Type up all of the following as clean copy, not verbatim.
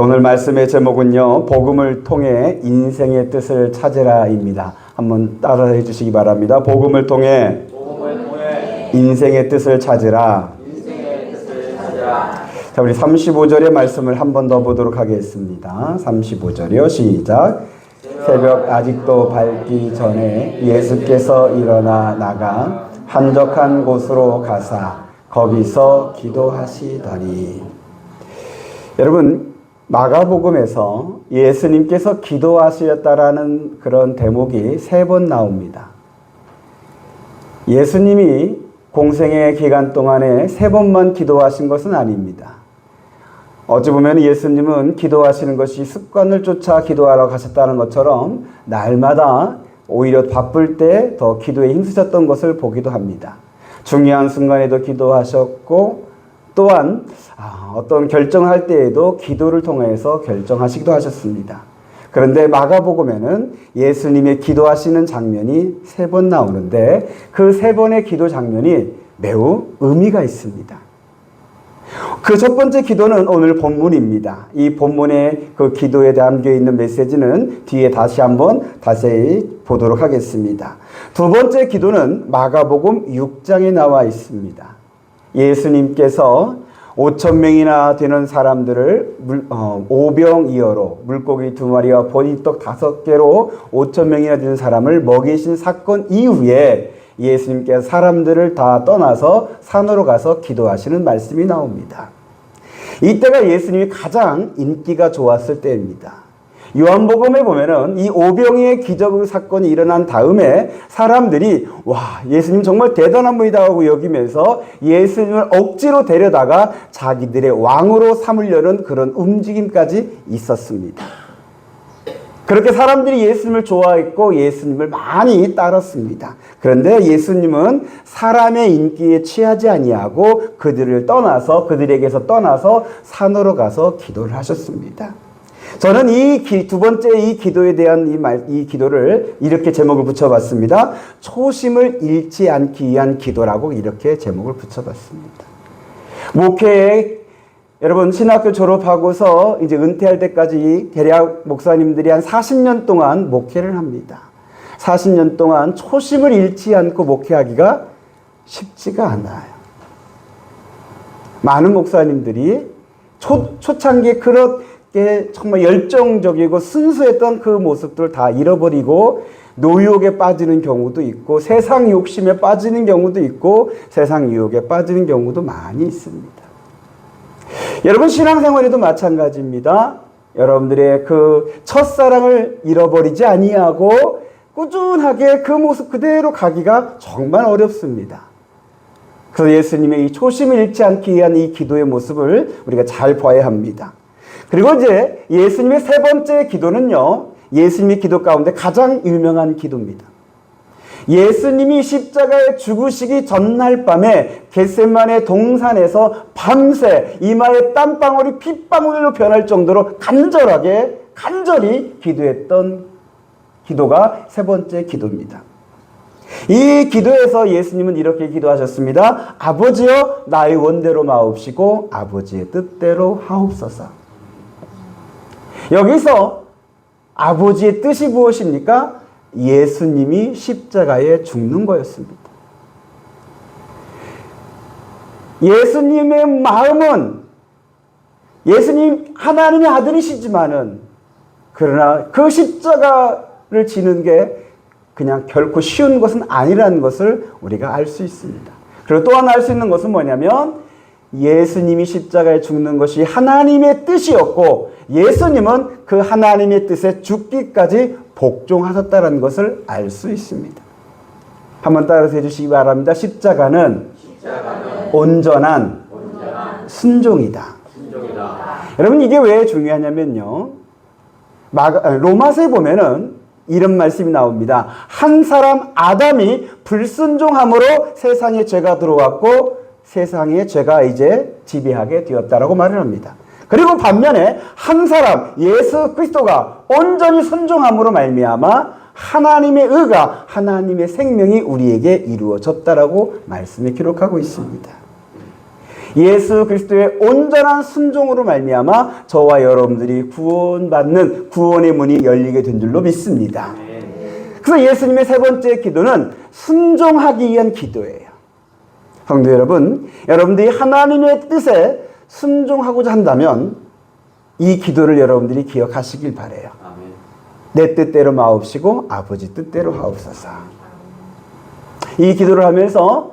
오늘 말씀의 제목은요, 복음을 통해 인생의 뜻을 찾으라입니다. 한번 따라해 주시기 바랍니다. 복음을 통해 인생의 뜻을 찾으라. 자, 우리 35절의 말씀을 한 번 더 보도록 하겠습니다. 35절이요. 시작. 새벽 아직도 밝기 전에 예수께서 일어나 나가 한적한 곳으로 가사 거기서 기도하시더니. 여러분, 마가복음에서 예수님께서 기도하셨다라는 그런 대목이 3번 나옵니다. 예수님이 공생의 기간 동안에 3번만 기도하신 것은 아닙니다. 어찌 보면 예수님은 기도하시는 것이 습관을 쫓아 기도하러 가셨다는 것처럼 날마다 오히려 바쁠 때 더 기도에 힘쓰셨던 것을 보기도 합니다. 중요한 순간에도 기도하셨고 또한 어떤 결정할 때에도 기도를 통해서 결정하시기도 하셨습니다. 그런데 마가복음에는 예수님의 기도하시는 장면이 3번 나오는데 그 3번의 기도 장면이 매우 의미가 있습니다. 그 첫 번째 기도는 오늘 본문입니다. 이 본문의 그 기도에 담겨 있는 메시지는 뒤에 다시 한번 자세히 보도록 하겠습니다. 두 번째 기도는 마가복음 6장에 나와 있습니다. 예수님께서 5,000명이나 되는 사람들을 오병이어로 물고기 2마리와 보리떡 5개로 5,000명이나 되는 사람을 먹이신 사건 이후에 예수님께서 사람들을 다 떠나서 산으로 가서 기도하시는 말씀이 나옵니다. 이때가 예수님이 가장 인기가 좋았을 때입니다. 요한복음에 보면은 이 오병이의 기적 사건이 일어난 다음에 사람들이 와, 예수님 정말 대단한 분이다 하고 여기면서 예수님을 억지로 데려다가 자기들의 왕으로 삼으려는 그런 움직임까지 있었습니다. 그렇게 사람들이 예수님을 좋아했고 예수님을 많이 따랐습니다. 그런데 예수님은 사람의 인기에 취하지 아니하고 그들에게서 떠나서 산으로 가서 기도를 하셨습니다. 저는 이 두 번째 이 기도에 대한 이 기도를 이렇게 제목을 붙여봤습니다. 초심을 잃지 않기 위한 기도라고 이렇게 제목을 붙여봤습니다. 목회에 여러분 신학교 졸업하고서 이제 은퇴할 때까지 대략 목사님들이 한 40년 동안 목회를 합니다. 40년 동안 초심을 잃지 않고 목회하기가 쉽지가 않아요. 많은 목사님들이 초창기에 그렇게 정말 열정적이고 순수했던 그 모습들을 다 잃어버리고 노유혹에 빠지는 경우도 있고 세상 욕심에 빠지는 경우도 있고 세상 유혹에 빠지는 경우도 많이 있습니다. 여러분 신앙생활에도 마찬가지입니다. 여러분들의 그 첫사랑을 잃어버리지 아니하고 꾸준하게 그 모습 그대로 가기가 정말 어렵습니다. 그래서 예수님의 이 초심을 잃지 않기 위한 이 기도의 모습을 우리가 잘 봐야 합니다. 그리고 이제 예수님의 3번째 기도는요, 예수님의 기도 가운데 가장 유명한 기도입니다. 예수님이 십자가에 죽으시기 전날 밤에 겟세마네 동산에서 밤새 이마에 땀방울이 핏방울로 변할 정도로 간절히 기도했던 기도가 3번째 기도입니다. 이 기도에서 예수님은 이렇게 기도하셨습니다. 아버지여 나의 원대로 마옵시고 아버지의 뜻대로 하옵소서. 여기서 아버지의 뜻이 무엇입니까? 예수님이 십자가에 죽는 거였습니다. 예수님의 마음은 예수님 하나님의 아들이시지만은 그러나 그 십자가를 지는 게 그냥 결코 쉬운 것은 아니라는 것을 우리가 알 수 있습니다. 그리고 또 하나 알 수 있는 것은 뭐냐면 예수님이 십자가에 죽는 것이 하나님의 뜻이었고 예수님은 그 하나님의 뜻에 죽기까지 복종하셨다는 것을 알 수 있습니다. 한번 따라서 해주시기 바랍니다. 십자가는 온전한 순종이다. 여러분 이게 왜 중요하냐면요. 로마서에 보면은 이런 말씀이 나옵니다. 한 사람 아담이 불순종함으로 세상에 죄가 들어왔고 세상에 죄가 이제 지배하게 되었다라고 말을 합니다. 그리고 반면에 한 사람 예수 그리스도가 온전히 순종함으로 말미암아 하나님의 의가 하나님의 생명이 우리에게 이루어졌다라고 말씀에 기록하고 있습니다. 예수 그리스도의 온전한 순종으로 말미암아 저와 여러분들이 구원받는 구원의 문이 열리게 된 줄로 믿습니다. 그래서 예수님의 세 번째 기도는 순종하기 위한 기도예요. 성도 여러분, 여러분들이 하나님의 뜻에 순종하고자 한다면 이 기도를 여러분들이 기억하시길 바라요. 내 뜻대로 마옵시고 아버지 뜻대로 하옵소서. 이 기도를 하면서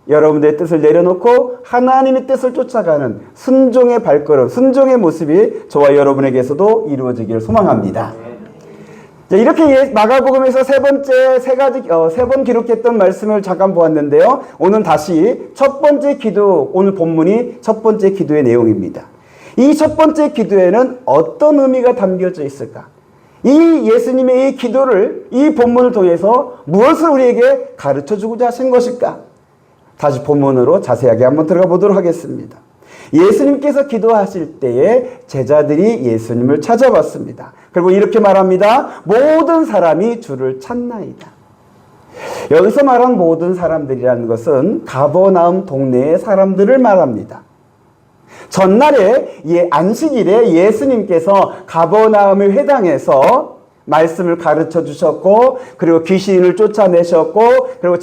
여러분들의 뜻을 내려놓고 하나님의 뜻을 쫓아가는 순종의 발걸음, 순종의 모습이 저와 여러분에게서도 이루어지기를 소망합니다. 자, 이렇게 마가복음에서 세 번 기록했던 말씀을 잠깐 보았는데요. 오늘 다시 첫 번째 기도, 오늘 본문이 첫 번째 기도의 내용입니다. 이 첫 번째 기도에는 어떤 의미가 담겨져 있을까? 이 예수님의 이 기도를, 이 본문을 통해서 무엇을 우리에게 가르쳐 주고자 하신 것일까? 다시 본문으로 자세하게 한번 들어가 보도록 하겠습니다. 예수님께서 기도하실 때에 제자들이 예수님을 찾아왔습니다. 그리고 이렇게 말합니다. 모든 사람이 주를 찾나이다. 여기서 말한 모든 사람들이라는 것은 가버나움 동네의 사람들을 말합니다. 전날에 안식일에 예수님께서 가버나움의 회당에서 말씀을 가르쳐 주셨고, 그리고 귀신을 쫓아내셨고, 그리고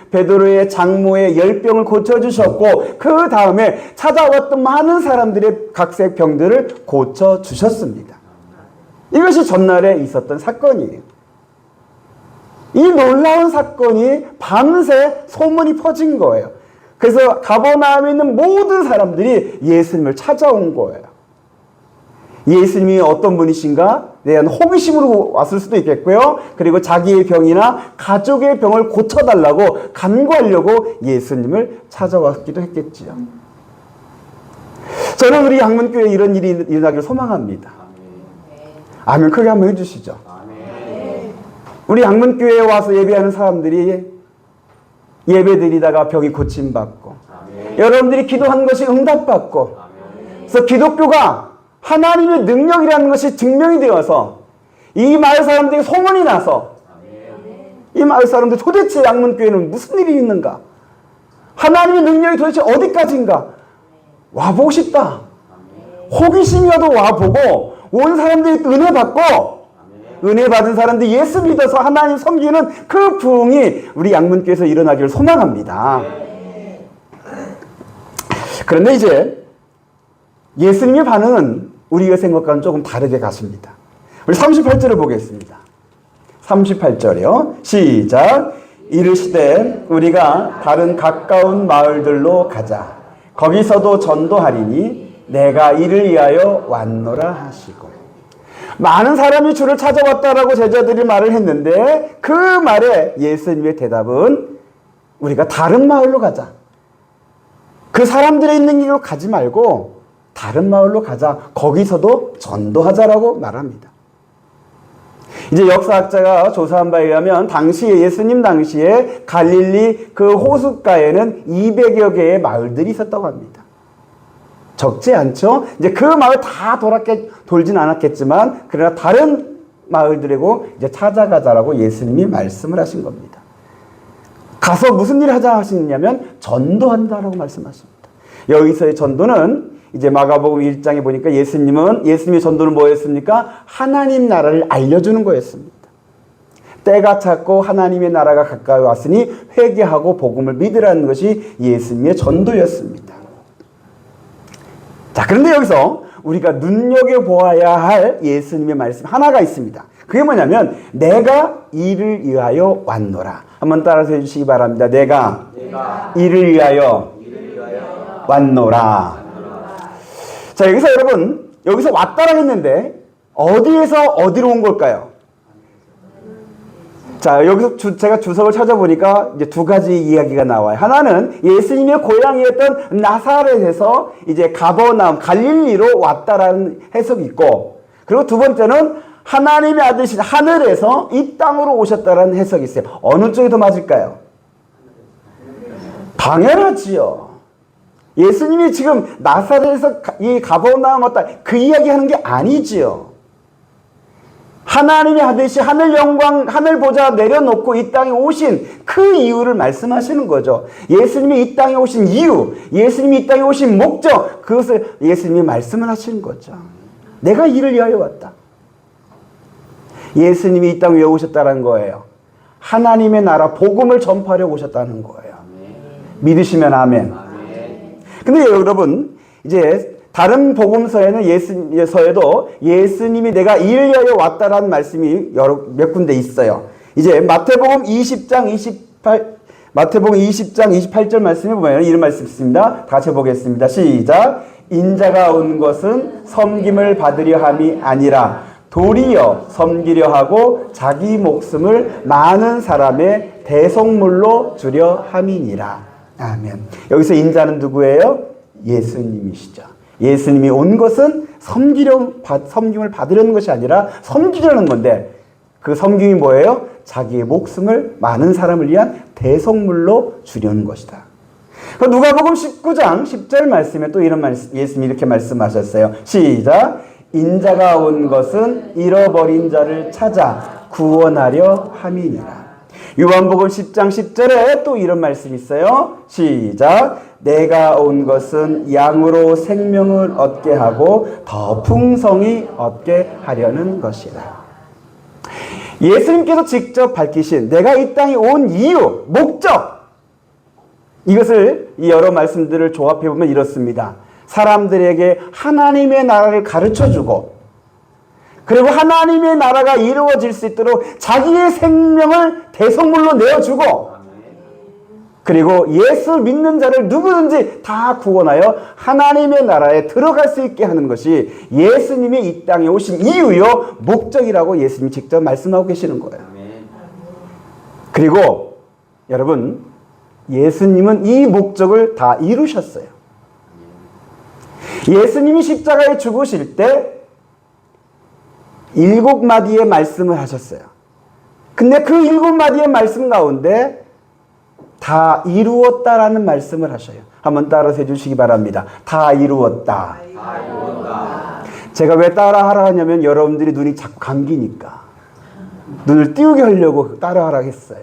베드로의 장모의 열병을 고쳐 주셨고, 그 다음에 찾아왔던 많은 사람들의 각색 병들을 고쳐 주셨습니다. 이것이 전날에 있었던 사건이에요. 이 놀라운 사건이 밤새 소문이 퍼진 거예요. 그래서 가버나움에 있는 모든 사람들이 예수님을 찾아온 거예요. 예수님이 어떤 분이신가 대한 호기심으로 왔을 수도 있겠고요. 그리고 자기의 병이나 가족의 병을 고쳐달라고 간구하려고 예수님을 찾아왔기도 했겠지요. 저는 우리 양문교회에 이런 일이 일어나기를 소망합니다. 아멘. 크게 한번 해주시죠. 우리 양문교회에 와서 예배하는 사람들이 예배드리다가 병이 고침받고, 여러분들이 기도한 것이 응답받고, 그래서 기독교가 하나님의 능력이라는 것이 증명이 되어서 이 마을 사람들이 소문이 나서, 이 마을 사람들 도대체 양문교회는 무슨 일이 있는가? 하나님의 능력이 도대체 어디까지인가? 와보고 싶다. 호기심이라도 와보고 온 사람들이 은혜 받고, 은혜 받은 사람들이 예수 믿어서 하나님 섬기는 그 부흥이 우리 양문교회에서 일어나기를 소망합니다. 그런데 이제 예수님의 반응은 우리가 생각과는 조금 다르게 갔습니다. 우리 38절을 보겠습니다. 38절이요. 시작. 이르시되 우리가 다른 가까운 마을들로 가자. 거기서도 전도하리니 내가 이를 위하여 왔노라 하시고. 많은 사람이 주를 찾아왔다라고 제자들이 말을 했는데 그 말에 예수님의 대답은 우리가 다른 마을로 가자. 그 사람들이 있는 길로 가지 말고 다른 마을로 가자. 거기서도 전도하자라고 말합니다. 이제 역사학자가 조사한 바에 의하면 예수님 당시에 갈릴리 그 호숫가에는 200여 개의 마을들이 있었다고 합니다. 적지 않죠? 이제 그 마을 다 돌진 않았겠지만, 그러나 다른 마을들이고 이제 찾아가자라고 예수님이 말씀을 하신 겁니다. 가서 무슨 일을 하자 하시냐면 전도한다라고 말씀하십니다. 여기서의 전도는 이제 마가복음 1장에 보니까 예수님의 전도는 뭐였습니까? 하나님 나라를 알려주는 거였습니다. 때가 찼고 하나님의 나라가 가까이 왔으니 회개하고 복음을 믿으라는 것이 예수님의 전도였습니다. 자, 그런데 여기서 우리가 눈여겨보아야 할 예수님의 말씀 하나가 있습니다. 그게 뭐냐면 내가 이를 위하여 왔노라. 한번 따라서 해주시기 바랍니다. 내가 이를 위하여 왔노라. 자, 여기서 여러분, 여기서 왔다라 했는데 어디에서 어디로 온 걸까요? 자, 여기서 제가 주석을 찾아보니까 이제 두 가지 이야기가 나와요. 하나는 예수님의 고향이었던 나사렛에서 이제 가버나움, 갈릴리로 왔다라는 해석이 있고, 그리고 두 번째는 하나님의 아들이신 하늘에서 이 땅으로 오셨다라는 해석이 있어요. 어느 쪽이 더 맞을까요? 당연하지요. 예수님이 지금 나사렛에서 이 가버나움 왔다 그 이야기 하는 게 아니지요. 하나님의 아들이 하늘 영광, 하늘 보좌 내려놓고 이 땅에 오신 그 이유를 말씀하시는 거죠. 예수님이 이 땅에 오신 이유, 예수님이 이 땅에 오신 목적, 그것을 예수님이 말씀을 하시는 거죠. 내가 이를 위하여 왔다. 예수님이 이 땅에 왜 오셨다는 거예요? 하나님의 나라 복음을 전파하려고 오셨다는 거예요. 믿으시면 아멘. 근데 여러분, 이제 다른 복음서에는 예수서에도 예수님이 내가 이를 위하여 왔다라는 말씀이 몇 군데 있어요. 이제 마태복음 20장 28절 말씀에 보면 이런 말씀 있습니다. 다시 보겠습니다. 시작. 인자가 온 것은 섬김을 받으려 함이 아니라 도리어 섬기려 하고 자기 목숨을 많은 사람의 대속물로 주려 함이니라. 아멘. 여기서 인자는 누구예요? 예수님이시죠. 예수님이 온 것은 섬김을 받으려는 것이 아니라 섬기려는 건데, 그 섬김이 뭐예요? 자기의 목숨을 많은 사람을 위한 대속물로 주려는 것이다. 누가복음 19장 10절 말씀에 또 이런 말씀, 예수님이 이렇게 말씀하셨어요. 시작. 인자가 온 것은 잃어버린 자를 찾아 구원하려 함이니라. 요한복음 10장 10절에 또 이런 말씀이 있어요. 시작. 내가 온 것은 양으로 생명을 얻게 하고 더 풍성히 얻게 하려는 것이다. 예수님께서 직접 밝히신 내가 이 땅에 온 이유, 목적, 이것을 이 여러 말씀들을 조합해보면 이렇습니다. 사람들에게 하나님의 나라를 가르쳐주고, 그리고 하나님의 나라가 이루어질 수 있도록 자기의 생명을 대속물로 내어주고, 그리고 예수 믿는 자를 누구든지 다 구원하여 하나님의 나라에 들어갈 수 있게 하는 것이 예수님이 이 땅에 오신 이유요, 목적이라고 예수님이 직접 말씀하고 계시는 거예요. 그리고 여러분, 예수님은 이 목적을 다 이루셨어요. 예수님이 십자가에 죽으실 때 7마디의 말씀을 하셨어요. 근데 그 7마디의 말씀 가운데 다 이루었다라는 말씀을 하셔요. 한번 따라서 해주시기 바랍니다. 다 이루었다. 다 이루었다. 제가 왜 따라하라 하냐면 여러분들이 눈이 자꾸 감기니까 눈을 띄우게 하려고 따라하라 했어요.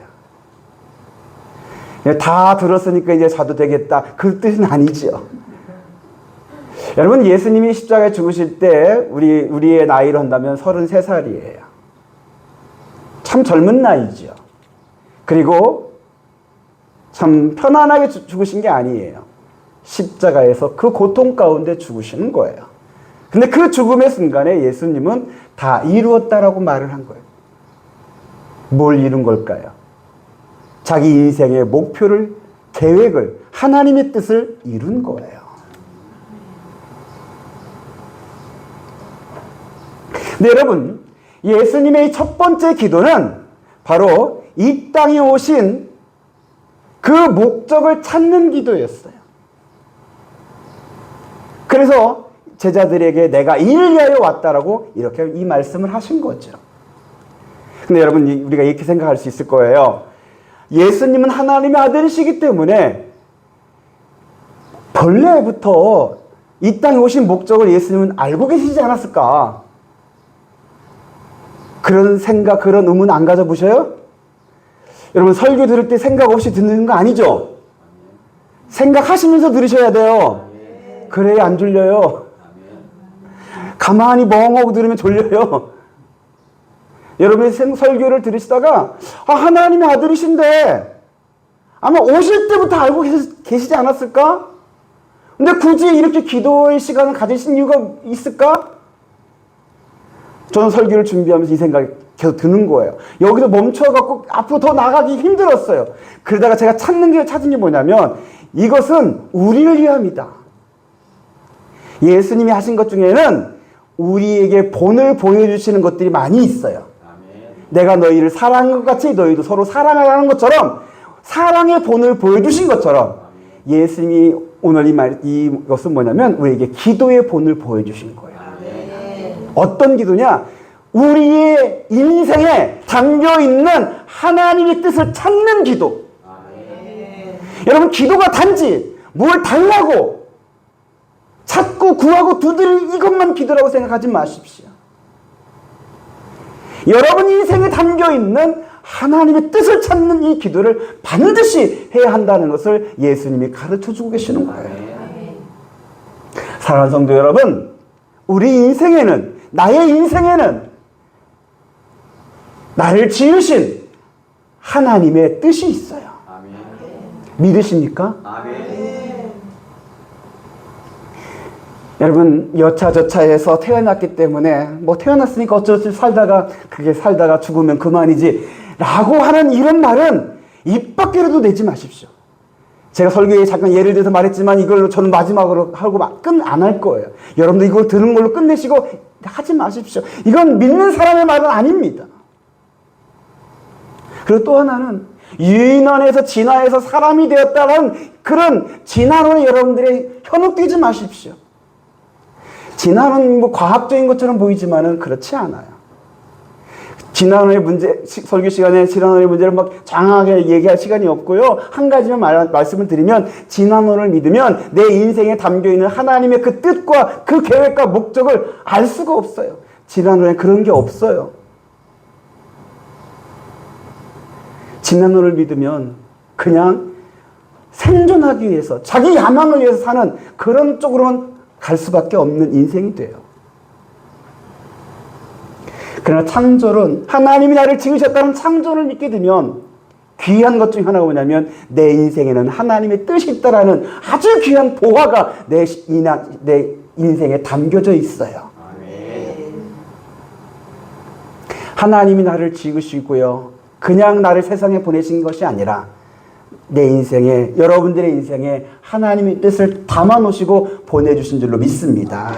다 들었으니까 이제 자도 되겠다, 그 뜻은 아니죠. 여러분, 예수님이 십자가에 죽으실 때 우리의 나이로 한다면 33살이에요. 참 젊은 나이죠. 그리고 참 편안하게 죽으신 게 아니에요. 십자가에서 그 고통 가운데 죽으시는 거예요. 근데 그 죽음의 순간에 예수님은 다 이루었다라고 말을 한 거예요. 뭘 이룬 걸까요? 자기 인생의 목표를, 계획을, 하나님의 뜻을 이룬 거예요. 근데 여러분, 예수님의 첫 번째 기도는 바로 이 땅에 오신 그 목적을 찾는 기도였어요. 그래서 제자들에게 내가 이를 위하여 왔다라고 이렇게 이 말씀을 하신 거죠. 근데 여러분, 우리가 이렇게 생각할 수 있을 거예요. 예수님은 하나님의 아들이시기 때문에 본래부터 이 땅에 오신 목적을 예수님은 알고 계시지 않았을까? 그런 생각, 그런 의문 안 가져보셔요? 여러분, 설교 들을 때 생각 없이 듣는 거 아니죠? 생각하시면서 들으셔야 돼요. 그래야 안 졸려요. 가만히 멍하고 들으면 졸려요. 여러분이 설교를 들으시다가 하나님의 아들이신데 아마 오실 때부터 알고 계시지 않았을까? 근데 굳이 이렇게 기도의 시간을 가지신 이유가 있을까? 저는 설교를 준비하면서 이 생각이 계속 드는 거예요. 여기서 멈춰갖고 앞으로 더 나가기 힘들었어요. 그러다가 제가 찾은 게 뭐냐면 이것은 우리를 위함이다. 예수님이 하신 것 중에는 우리에게 본을 보여주시는 것들이 많이 있어요. 내가 너희를 사랑한 것 같이 너희도 서로 사랑하라는 것처럼 사랑의 본을 보여주신 것처럼 예수님이 오늘 이것은 뭐냐면 우리에게 기도의 본을 보여주신 거예요. 어떤 기도냐? 우리의 인생에 담겨있는 하나님의 뜻을 찾는 기도. 여러분, 기도가 단지 뭘 달라고 찾고 구하고 두드릴 이것만 기도라고 생각하지 마십시오. 여러분 인생에 담겨있는 하나님의 뜻을 찾는 이 기도를 반드시 해야 한다는 것을 예수님이 가르쳐주고 계시는 거예요. 사랑하는 성도 여러분, 우리 인생에는, 나의 인생에는 나를 지으신 하나님의 뜻이 있어요. 믿으십니까? 여러분, 여차저차해서 태어났기 때문에 뭐 태어났으니까 어쩔 수 없이 살다가 죽으면 그만이지 라고 하는 이런 말은 입 밖으로도 내지 마십시오. 제가 설교에 잠깐 예를 들어서 말했지만 이걸로 저는 마지막으로 하고 안 할 거예요. 여러분도 이걸 들은 걸로 끝내시고 하지 마십시오. 이건 믿는 사람의 말은 아닙니다. 그리고 또 하나는 유인원에서 진화해서 사람이 되었다는 그런 진화론에 여러분들이 현혹되지 마십시오. 진화는 뭐 과학적인 것처럼 보이지만은 그렇지 않아요. 진화론의 문제, 설교 시간에 진화론의 문제를 막 장황하게 얘기할 시간이 없고요. 한 가지만 말씀을 드리면, 진화론을 믿으면 내 인생에 담겨있는 하나님의 그 뜻과 그 계획과 목적을 알 수가 없어요. 진화론에 그런 게 없어요. 진화론을 믿으면 그냥 생존하기 위해서, 자기 야망을 위해서 사는 그런 쪽으로만 갈 수밖에 없는 인생이 돼요. 그러나 창조론, 하나님이 나를 지으셨다는 창조를 믿게 되면 귀한 것 중에 하나가 뭐냐면 내 인생에는 하나님의 뜻이 있다라는 아주 귀한 보화가 내 인생에 담겨져 있어요. 하나님이 나를 지으시고요, 그냥 나를 세상에 보내신 것이 아니라 내 인생에, 여러분들의 인생에 하나님의 뜻을 담아놓으시고 보내주신 줄로 믿습니다.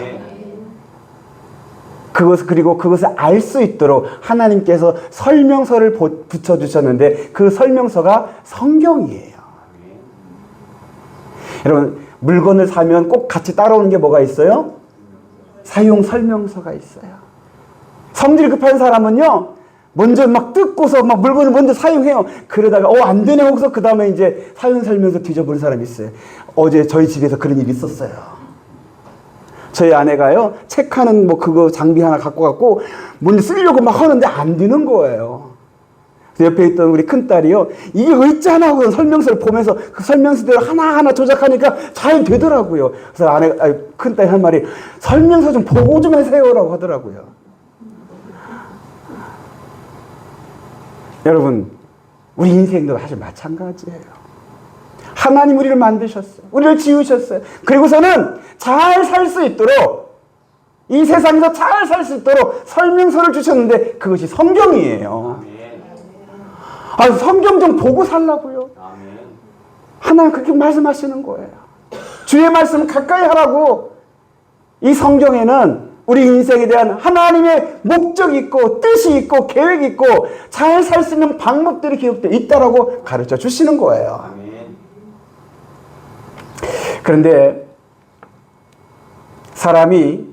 그리고 그것을 알 수 있도록 하나님께서 설명서를 붙여주셨는데 그 설명서가 성경이에요. 여러분, 물건을 사면 꼭 같이 따라오는 게 뭐가 있어요? 사용 설명서가 있어요. 성질이 급한 사람은요, 먼저 막 뜯고서 막 물건을 먼저 사용해요. 그러다가 안 되네 하고서 그 다음에 이제 사용 설명서 뒤져보는 사람이 있어요. 어제 저희 집에서 그런 일이 있었어요. 저희 아내가요, 책하는 뭐 그거 장비 하나 갖고 갔고 먼저 쓰려고 막 하는데 안 되는 거예요. 옆에 있던 우리 큰딸이요, 이게 있잖아 하고 설명서를 보면서 그 설명서대로 하나하나 조작하니까 잘 되더라고요. 그래서 큰딸이 한 말이, 설명서 좀 보고 좀 하세요라고 하더라고요. 여러분, 우리 인생도 사실 마찬가지예요. 하나님 우리를 만드셨어요. 우리를 지으셨어요. 그리고서는 잘 살 수 있도록, 이 세상에서 잘 살 수 있도록 설명서를 주셨는데 그것이 성경이에요. 성경 좀 보고 살라고요. 하나님 그렇게 말씀하시는 거예요. 주의 말씀 가까이 하라고. 이 성경에는 우리 인생에 대한 하나님의 목적이 있고 뜻이 있고 계획이 있고 잘 살 수 있는 방법들이 기록되어 있다라고 가르쳐 주시는 거예요. 그런데 사람이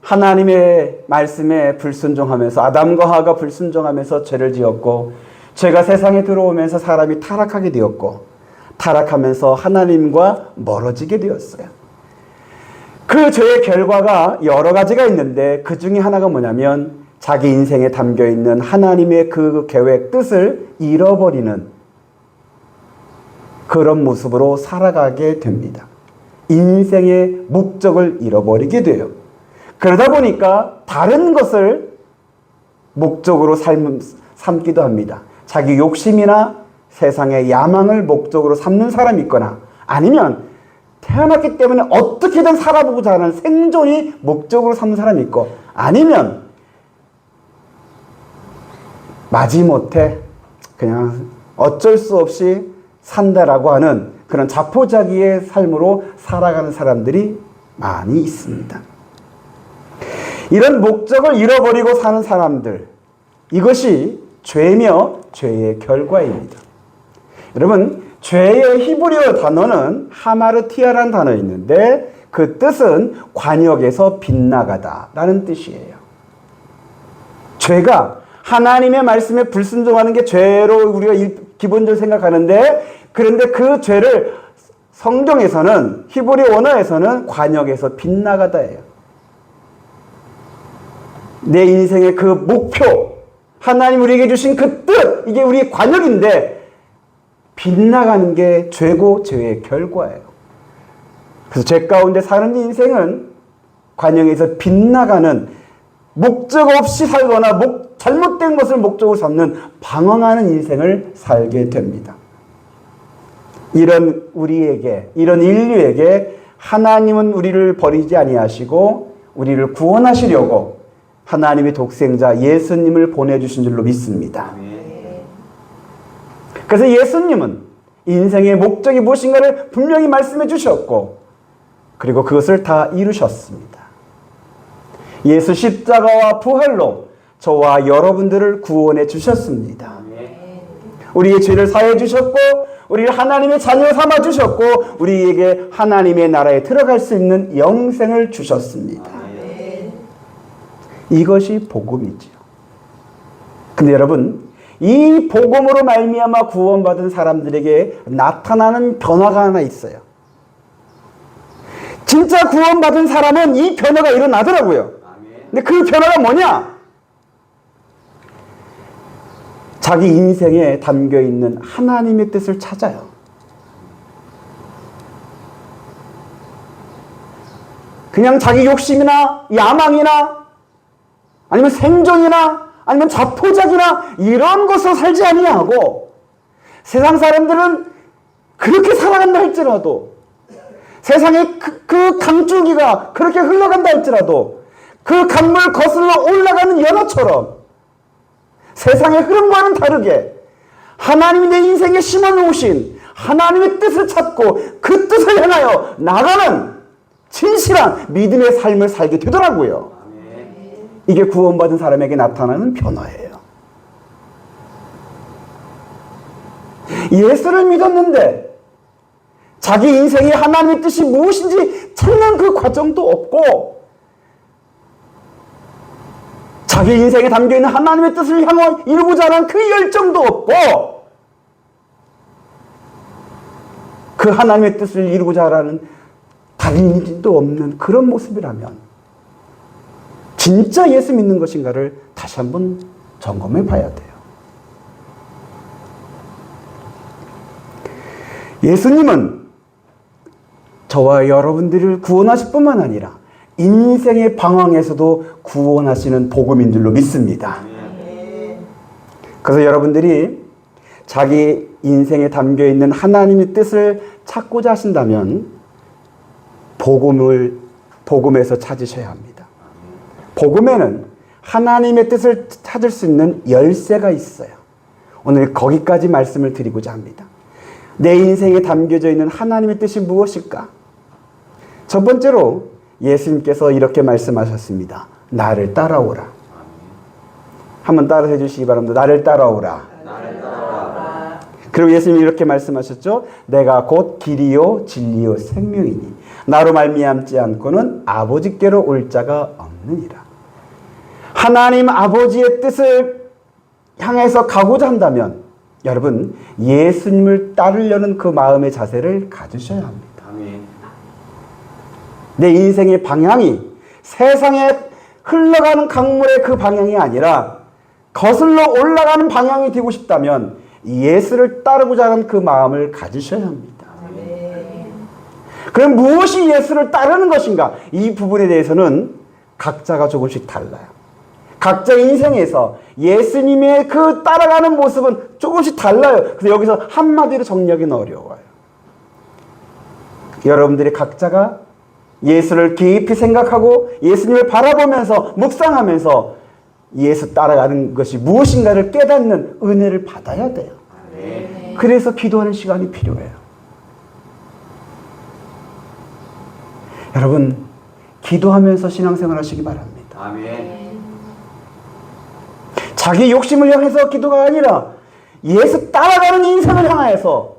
하나님의 말씀에 불순종하면서, 아담과 하와가 불순종하면서 죄를 지었고, 죄가 세상에 들어오면서 사람이 타락하게 되었고, 타락하면서 하나님과 멀어지게 되었어요. 그 죄의 결과가 여러 가지가 있는데 그 중에 하나가 뭐냐면 자기 인생에 담겨있는 하나님의 그 계획, 뜻을 잃어버리는 그런 모습으로 살아가게 됩니다. 인생의 목적을 잃어버리게 돼요. 그러다 보니까 다른 것을 목적으로 삼기도 합니다. 자기 욕심이나 세상의 야망을 목적으로 삼는 사람이 있거나, 아니면 태어났기 때문에 어떻게든 살아보고자 하는 생존이 목적으로 삼는 사람이 있고, 아니면 마지못해 그냥 어쩔 수 없이 산다라고 하는 그런 자포자기의 삶으로 살아가는 사람들이 많이 있습니다. 이런 목적을 잃어버리고 사는 사람들, 이것이 죄며 죄의 결과입니다. 여러분, 죄의 히브리어 단어는 하마르티아라는 단어가 있는데 그 뜻은 관역에서 빗나가다라는 뜻이에요. 죄가 하나님의 말씀에 불순종하는 게 죄로 우리가 기본적으로 생각하는데, 그런데 그 죄를 성경에서는, 히브리 원어에서는 관역에서 빗나가다예요. 내 인생의 그 목표, 하나님 우리에게 주신 그 뜻, 이게 우리의 관역인데 빗나가는 게 죄고 죄의 결과예요. 그래서 죄 가운데 사는 인생은 관역에서 빗나가는, 목적 없이 살거나 잘못된 것을 목적으로 삼는 방황하는 인생을 살게 됩니다. 이런 우리에게, 이런 인류에게 하나님은 우리를 버리지 아니하시고 우리를 구원하시려고 하나님의 독생자 예수님을 보내주신 줄로 믿습니다. 그래서 예수님은 인생의 목적이 무엇인가를 분명히 말씀해 주셨고, 그리고 그것을 다 이루셨습니다. 예수 십자가와 부활로 저와 여러분들을 구원해 주셨습니다. 우리의 죄를 사해 주셨고, 우리를 하나님의 자녀 삼아 주셨고, 우리에게 하나님의 나라에 들어갈 수 있는 영생을 주셨습니다. 이것이 복음이지요. 근데 여러분, 이 복음으로 말미암아 구원받은 사람들에게 나타나는 변화가 하나 있어요. 진짜 구원받은 사람은 이 변화가 일어나더라고요. 근데 그 변화가 뭐냐? 자기 인생에 담겨있는 하나님의 뜻을 찾아요. 그냥 자기 욕심이나 야망이나 아니면 생존이나 아니면 자포자기나 이런 것으로 살지 아니하고, 세상 사람들은 그렇게 살아간다 할지라도, 세상의 그 강줄기가 그렇게 흘러간다 할지라도 그 강물 거슬러 올라가는 연어처럼 세상의 흐름과는 다르게 하나님이 내 인생에 심어놓으신 하나님의 뜻을 찾고 그 뜻을 향하여 나가는 진실한 믿음의 삶을 살게 되더라고요. 이게 구원받은 사람에게 나타나는 변화예요. 예수를 믿었는데 자기 인생에 하나님의 뜻이 무엇인지 찾는 그 과정도 없고, 자기 인생에 담겨있는 하나님의 뜻을 향해 이루고자 하는 그 열정도 없고, 그 하나님의 뜻을 이루고자 하는 다림도 없는 그런 모습이라면 진짜 예수 믿는 것인가를 다시 한번 점검해 봐야 돼요. 예수님은 저와 여러분들을 구원하실 뿐만 아니라 인생의 방황에서도 구원하시는 복음인 줄로 믿습니다. 그래서 여러분들이 자기 인생에 담겨있는 하나님의 뜻을 찾고자 하신다면 복음에서 찾으셔야 합니다. 복음에는 하나님의 뜻을 찾을 수 있는 열쇠가 있어요. 오늘 거기까지 말씀을 드리고자 합니다. 내 인생에 담겨져 있는 하나님의 뜻이 무엇일까? 첫 번째로 예수님께서 이렇게 말씀하셨습니다. 나를 따라오라. 한번 따라해 주시기 바랍니다. 나를 따라오라. 그리고 예수님이 이렇게 말씀하셨죠. 내가 곧 길이요 진리요 생명이니 나로 말미암지 않고는 아버지께로 올 자가 없느니라. 하나님 아버지의 뜻을 향해서 가고자 한다면 여러분 예수님을 따르려는 그 마음의 자세를 가지셔야 합니다. 내 인생의 방향이 세상에 흘러가는 강물의 그 방향이 아니라 거슬러 올라가는 방향이 되고 싶다면 예수를 따르고자 하는 그 마음을 가지셔야 합니다. 그럼 무엇이 예수를 따르는 것인가? 이 부분에 대해서는 각자가 조금씩 달라요. 각자 인생에서 예수님의 그 따라가는 모습은 조금씩 달라요. 그래서 여기서 한마디로 정리하기는 어려워요. 여러분들이 각자가 예수를 깊이 생각하고 예수님을 바라보면서 묵상하면서 예수 따라가는 것이 무엇인가를 깨닫는 은혜를 받아야 돼요. 그래서 기도하는 시간이 필요해요. 여러분 기도하면서 신앙생활 하시기 바랍니다. 자기 욕심을 향해서 기도가 아니라 예수 따라가는 인생을 향하여서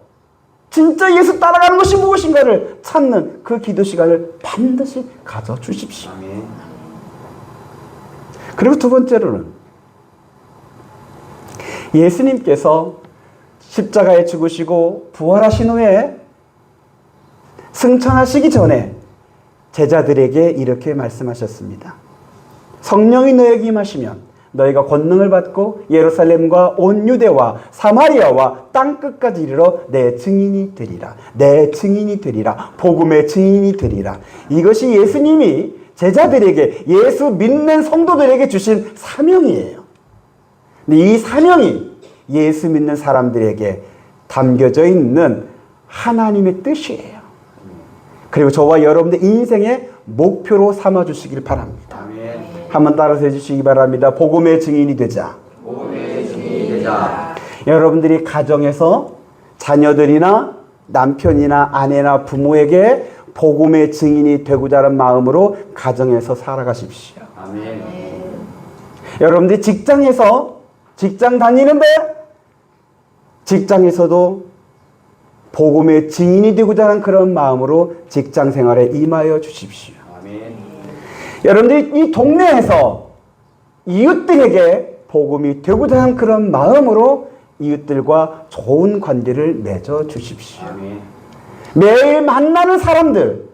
진짜 예수 따라가는 것이 무엇인가를 찾는 그 기도 시간을 반드시 가져주십시오. 그리고 두 번째로는 예수님께서 십자가에 죽으시고 부활하신 후에 승천하시기 전에 제자들에게 이렇게 말씀하셨습니다. 성령이 너에게 임하시면 너희가 권능을 받고 예루살렘과 온 유대와 사마리아와 땅끝까지 이르러 내 증인이 되리라. 내 증인이 되리라. 복음의 증인이 되리라. 이것이 예수님이 제자들에게, 예수 믿는 성도들에게 주신 사명이에요. 근데 이 사명이 예수 믿는 사람들에게 담겨져 있는 하나님의 뜻이에요. 그리고 저와 여러분의 인생의 목표로 삼아주시길 바랍니다. 아멘. 한번 따라서 해주시기 바랍니다. 복음의 증인이 되자. 복음의 증인이 되자. 여러분들이 가정에서 자녀들이나 남편이나 아내나 부모에게 복음의 증인이 되고자 하는 마음으로 가정에서 살아가십시오. 아멘. 여러분들이 직장에서 직장 다니는데 직장에서도 복음의 증인이 되고자 하는 그런 마음으로 직장 생활에 임하여 주십시오. 아멘. 여러분들이 이 동네에서 이웃들에게 복음이 되고자 하는 그런 마음으로 이웃들과 좋은 관계를 맺어 주십시오. 아멘. 매일 만나는 사람들,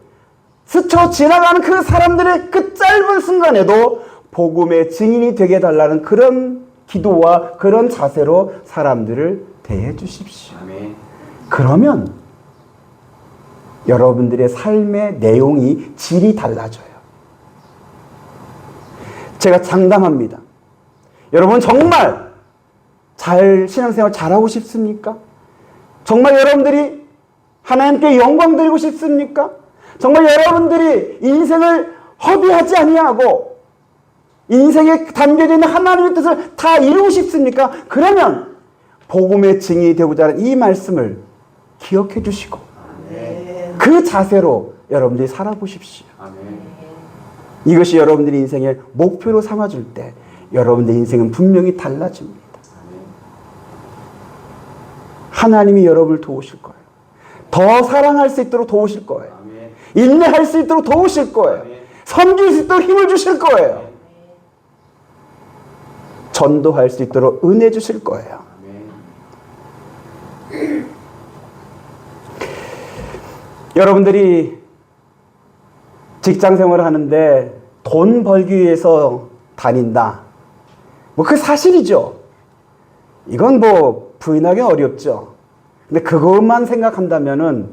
스쳐 지나가는 그 사람들의 그 짧은 순간에도 복음의 증인이 되게 해달라는 그런 기도와 그런 자세로 사람들을 대해 주십시오. 아멘. 그러면 여러분들의 삶의 내용이 질이 달라져요. 제가 장담합니다. 여러분 정말 신앙생활 잘하고 싶습니까? 정말 여러분들이 하나님께 영광 드리고 싶습니까? 정말 여러분들이 인생을 허비하지 아니하고 인생에 담겨져 있는 하나님의 뜻을 다 이루고 싶습니까? 그러면 복음의 증인이 되고자 하는 이 말씀을 기억해 주시고 그 자세로 여러분들이 살아보십시오. 아멘. 이것이 여러분들의 인생의 목표로 삼아줄 때 여러분들의 인생은 분명히 달라집니다. 하나님이 여러분을 도우실 거예요. 더 사랑할 수 있도록 도우실 거예요. 아멘. 인내할 수 있도록 도우실 거예요. 아멘. 섬길 수 있도록 힘을 주실 거예요. 전도할 수 있도록 은혜 주실 거예요. 아멘. 여러분들이 직장 생활을 하는데 돈 벌기 위해서 다닌다. 뭐 그 사실이죠. 이건 뭐 부인하기 어렵죠. 근데 그것만 생각한다면은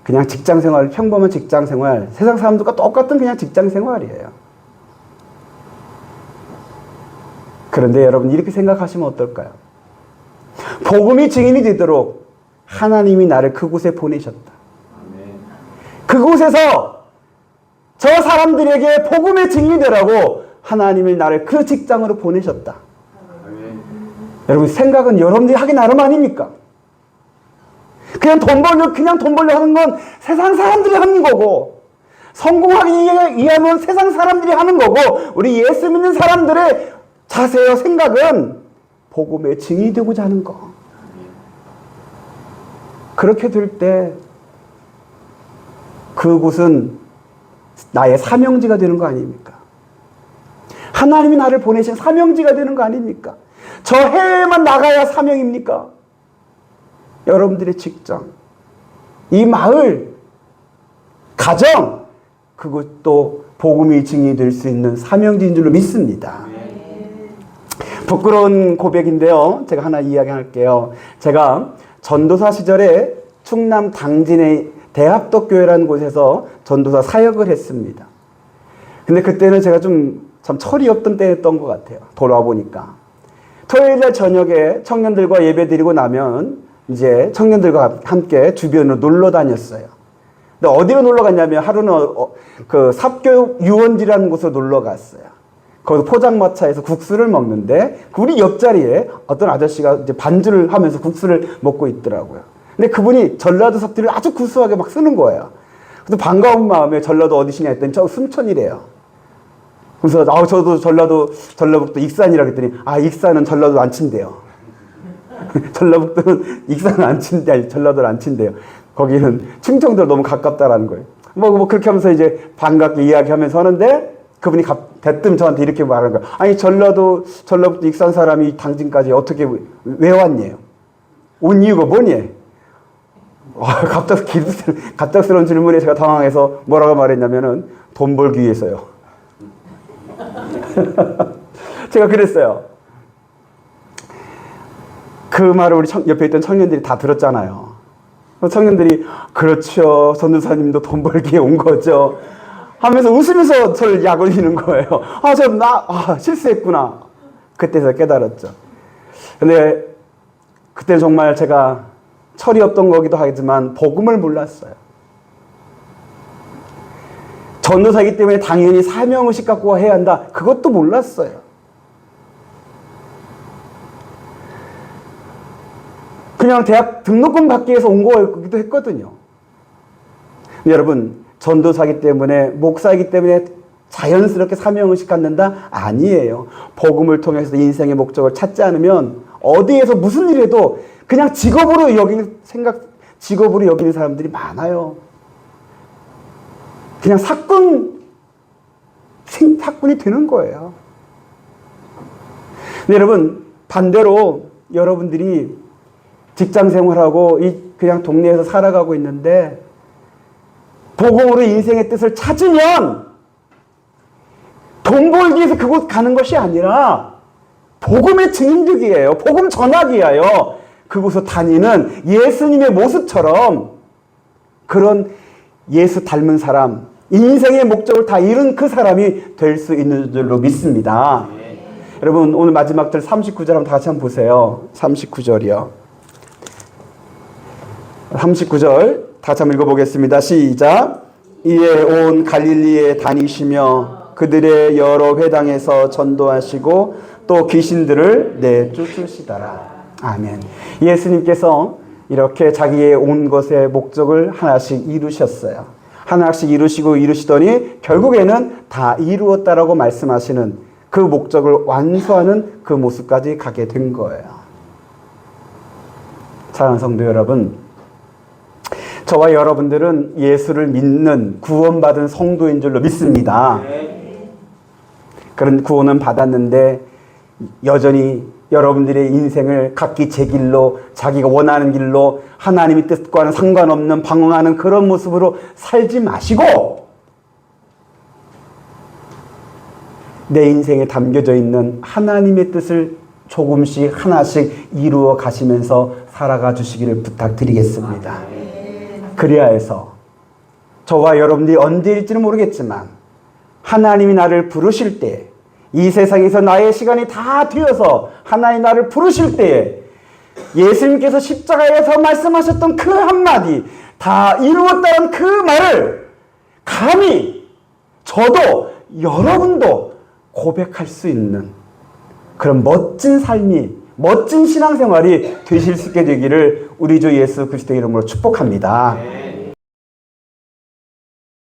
그냥 직장 생활, 평범한 직장 생활, 세상 사람들과 똑같은 그냥 직장 생활이에요. 그런데 여러분 이렇게 생각하시면 어떨까요? 복음이 증인이 되도록 하나님이 나를 그곳에 보내셨다. 아멘. 그곳에서 저 사람들에게 복음의 증인이 되라고 하나님이 나를 그 직장으로 보내셨다. 아멘. 여러분 생각은 여러분들이 하기 나름 아닙니까? 그냥 돈 벌려 하는 건 세상 사람들이 하는 거고 성공하기 위하면 세상 사람들이 하는 거고 우리 예수 믿는 사람들의 자세와 생각은 복음의 증인이 되고자 하는 거. 그렇게 될 때 그곳은 나의 사명지가 되는 거 아닙니까? 하나님이 나를 보내신 사명지가 되는 거 아닙니까? 저 해외만 나가야 사명입니까? 여러분들의 직장, 이 마을, 가정, 그것도 복음이 증인이 될 수 있는 사명지인 줄로 믿습니다. 부끄러운 고백인데요. 제가 하나 이야기할게요. 제가 전도사 시절에 충남 당진의 대합덕교회라는 곳에서 전도사 사역을 했습니다. 근데 그때는 제가 참 철이 없던 때였던 것 같아요. 돌아와 보니까. 토요일날 저녁에 청년들과 예배 드리고 나면 이제 청년들과 함께 주변으로 놀러 다녔어요. 근데 어디로 놀러 갔냐면 하루는 그 삽교육 유원지라는 곳으로 놀러 갔어요. 거기서 포장마차에서 국수를 먹는데 우리 옆자리에 어떤 아저씨가 이제 반주를 하면서 국수를 먹고 있더라고요. 근데 그분이 전라도 석들을 아주 구수하게 막 쓰는 거예요. 그래서 반가운 마음에 전라도 어디시냐 했더니 저 순천이래요. 그래서 저도 전라북도 익산이라 그랬더니 익산은 전라도 안 친대요. 전라북도는 익산은 안 친대, 전라도를 안 친대요. 거기는 충청도로 너무 가깝다라는 거예요. 뭐 그렇게 하면서 이제 반갑게 이야기하면서 하는데 그분이 대뜸 저한테 이렇게 말하는 거예요. 아니 전라북도 익산 사람이 당진까지 어떻게 왜 왔냐요? 온 이유가 뭐니? 갑작스러운 질문에 제가 당황해서 뭐라고 말했냐면은 돈 벌기 위해서요. 제가 그랬어요. 그 말을 우리 옆에 있던 청년들이 다 들었잖아요. 청년들이 그렇죠. 전도사님도 돈 벌기에 온 거죠. 하면서 웃으면서 저를 약 올리는 거예요. 실수했구나. 그때서 깨달았죠. 근데 그때 정말 제가 철이 없던 거기도 하지만 복음을 몰랐어요. 전도사이기 때문에 당연히 사명의식 갖고 해야 한다. 그것도 몰랐어요. 그냥 대학 등록금 받기 위해서 온 거기도 했거든요. 여러분, 전도사이기 때문에, 목사이기 때문에 자연스럽게 사명의식 갖는다? 아니에요. 복음을 통해서 인생의 목적을 찾지 않으면 어디에서 무슨 일 해도 그냥 직업으로 여기는 사람들이 많아요. 그냥 사건이 되는 거예요. 근데 여러분, 반대로 여러분들이 직장 생활하고 그냥 동네에서 살아가고 있는데 복음으로 인생의 뜻을 찾으면 돈 벌기 위해서 그곳 가는 것이 아니라 복음의 증인되기예요. 복음 전하기예요. 그곳을 다니는 예수님의 모습처럼 그런 예수 닮은 사람, 인생의 목적을 다 이룬 그 사람이 될 수 있는 줄로 믿습니다. 여러분, 오늘 마지막 절 39절 한번 다 같이 한번 보세요. 39절이요. 39절 다 같이 한번 읽어보겠습니다. 시작. 이에 온 갈릴리에 다니시며 그들의 여러 회당에서 전도하시고 또 귀신들을 내쫓으시더라. 아멘. 예수님께서 이렇게 자기의 온 것의 목적을 하나씩 이루셨어요. 하나씩 이루시더니 결국에는 다 이루었다라고 말씀하시는 그 목적을 완수하는 그 모습까지 가게 된 거예요. 사랑하는 성도 여러분, 저와 여러분들은 예수를 믿는 구원받은 성도인 줄로 믿습니다. 그런 구원은 받았는데 여전히 여러분들의 인생을 각기 제 길로, 자기가 원하는 길로 하나님의 뜻과는 상관없는 방황하는 그런 모습으로 살지 마시고 내 인생에 담겨져 있는 하나님의 뜻을 조금씩 하나씩 이루어 가시면서 살아가 주시기를 부탁드리겠습니다. 그래야 해서 저와 여러분들이 언제일지는 모르겠지만 하나님이 나를 부르실 때, 이 세상에서 나의 시간이 다 되어서 하나님 나를 부르실 때에 예수님께서 십자가에서 말씀하셨던 그 한마디, 다 이루었다는 그 말을 감히 저도 여러분도 고백할 수 있는 그런 멋진 삶이, 멋진 신앙생활이 되실 수 있게 되기를 우리 주 예수 그리스도의 이름으로 축복합니다.